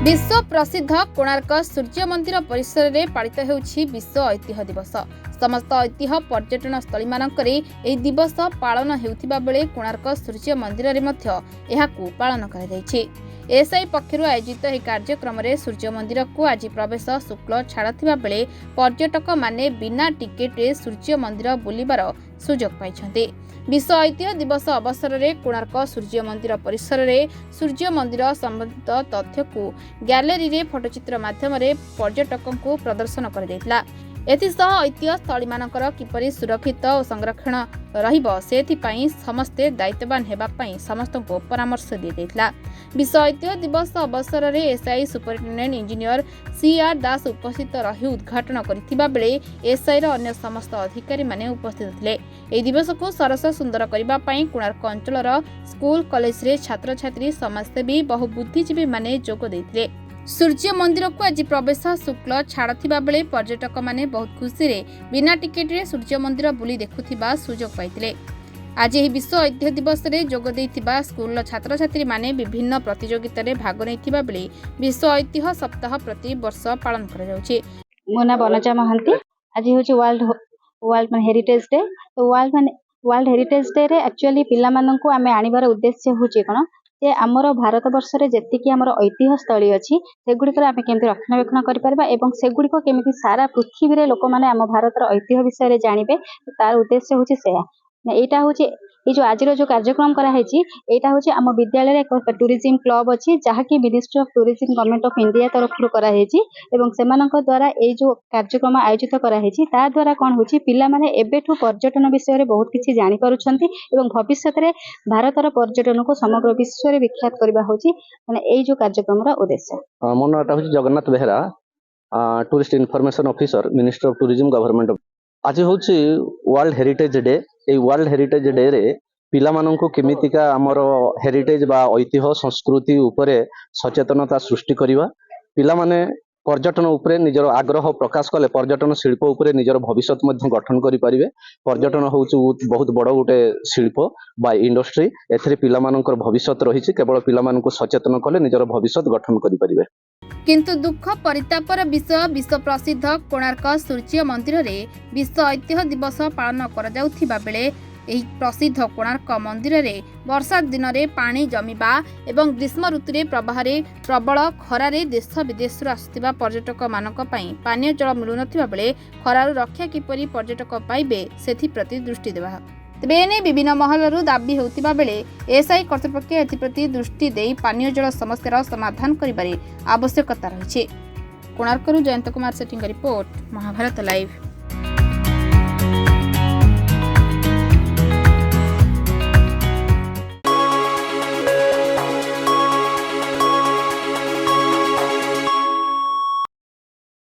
विश्व प्रसिद्ध कोणार्क सूर्य मंदिर परिसर में पालित होउछि विश्व ऐतिह्य दिवस। समस्त ऐतिह्य पर्यटन स्थली मानकरे एही दिवस पालन हेउथिबा बेले कोणार्क सूर्य मंदिर में एहाकू पालन करा जायछि। एसआई पक्षरु आयोजित यह कार्यक्रम में सूर्य मंदिर को आज प्रवेश शुल्क छाड़ा बेले पर्यटक माने बिना टिकेट रे सूर्य मंदिर बुलिबार सुजोग पाइछन्ते। विश्व ऐतिह्य दिवस अवसर में कोणार्क सूर्य मंदिर परिसर में सूर्य मंदिर संबंधित तथ्य को गैलेरी रे फोटोचित्र माध्यम पर्यटकों को प्रदर्शन कर ऐतिह्य स्थली मानकर किपरि सुरक्षित और संरक्षण रहिबो सेथिपाई समस्ते दायित्ववान हेबापाई समस्त को परामर्श दिया। विश्व ऐतिह्य दिवस अवसर में एसआई सुपरिटेडेंट इंजीनियर सीआर दास उपस्थित रही उद्घाटन करथिबा बेले एसआई रो अन्य समस्त अधिकारी माने उपस्थित थिले। एही दिवस को सरस सुंदर करबा पई कोणार्क अंचलर स्कूल कॉलेज रे छात्र छात्री समाजसेवी बहु बुद्धिजीवी माने जोग दैथिले। सूर्य मंदिर को आज प्रवेश शुल्क छाड़ा बेले पर्यटक माने बहुत खुशी रे बिना टिकेट रे सूर्य मंदिर बुली देखुथिबा सुजोग पाइतिले। आज यह विश्व ऐतिह्य दिवस रे जोग दैथिबा स्कूल छात्र छात्री माने विभिन्न प्रतियोगिता रे भाग नैथिबा बेले विश्व ऐतिह्य सप्ताह प्रति वर्ष पालन करा जाउछि। मो ना बनजा महांती। आज होछि वर्ल्ड हेरिटेज डे। तो वर्ल्ड हेरिटेज डे रे एक्चुअली पिला माननकु आमे आनिबार उद्देश्य होछि कोन जे आमर भारत वर्ष रे जेतिकी आमर ऐतिह्य स्थली अछि सेगुडिकर आमे केमति रक्षणाबेक्षण करि परबा एवं सेगुडिको केमति सारा पृथ्वी रे लोक माने आम भारत रो ऐतिह्य विषय रे जानिबे। तार उद्देश्य होछि सेया एटा होछि ए जो आज जो कार्यक्रम करा हेछि एटा होछि आम विद्यालय रे एक टूरिज्म क्लब अछि जहा कि ministry of tourism government of India तरफ करा हेछि एवं सेमानक द्वारा ए जो कार्यक्रम आयोजित करा हेछि ता द्वारा कोन होछि पिला माने एबेठु पर्यटन विषय रे बहुत किछि जानि पारुछन्ति एवं भविष्यत रे भारतर पर्यटन को समग्र विश्व रे विख्यात करबा होछि माने ए जो कार्यक्रम रा उद्देश्य। मो नाटा होछि Jagannath Behera, tourist information officer ministry of tourism government of. आज होछि वर्ल्ड हेरिटेज डे। ए वर्ल्ड हेरिटेज डे रे पिला माननकु केमितिका हमर हेरिटेज बा ऐतिह्य संस्कृति उपरे सचेतनता सृष्टि करिवा। पिला माने पर्यटन उपरे निजर आग्रह प्रकाश कले पर्यटन शिल्प उपरे निजर भविष्य मध्य गठन करि परिबे। पर्यटन होउछि बहुत बड़ गोटे शिल्प बा इंडस्ट्री। एथरे पिला मानकर भविष्य रहिछि, केवल पिला मानकु सचेतन कले निजर भविष्य गठन करि परिबे। किंतु दुख परितापर विषय विश्व प्रसिद्ध कोणार्क सूर्य मंदिर रे विश्व ऐतिह्य दिवस पालन करा जाउथिबा बेले एही प्रसिद्ध कोणार्क मंदिर रे वर्षा दिन रे पानी जमिबा एवं ग्रीष्म ऋतु रे प्रवाहरे प्रबल खरारे देश विदेश आसुथिबा पर्यटक मानक पई पानीय जल मिलु नथिबा बेले खरारु रक्षा किपरि पर्यटक पाइबे सेथि प्रति दृष्टि देबा। तेबे एने विभिन्न महलरु दाबी हेउथिबा बेले एसआई कर्तृपक्ष एथिप्रति दृष्टि देई पानीय जल समस्यार समाधान करिबारे आवश्यकता रहिछि। कोणार्करु जयंत कुमार सेठीଙ୍କ रिपोर्ट, महाभारत लाइव।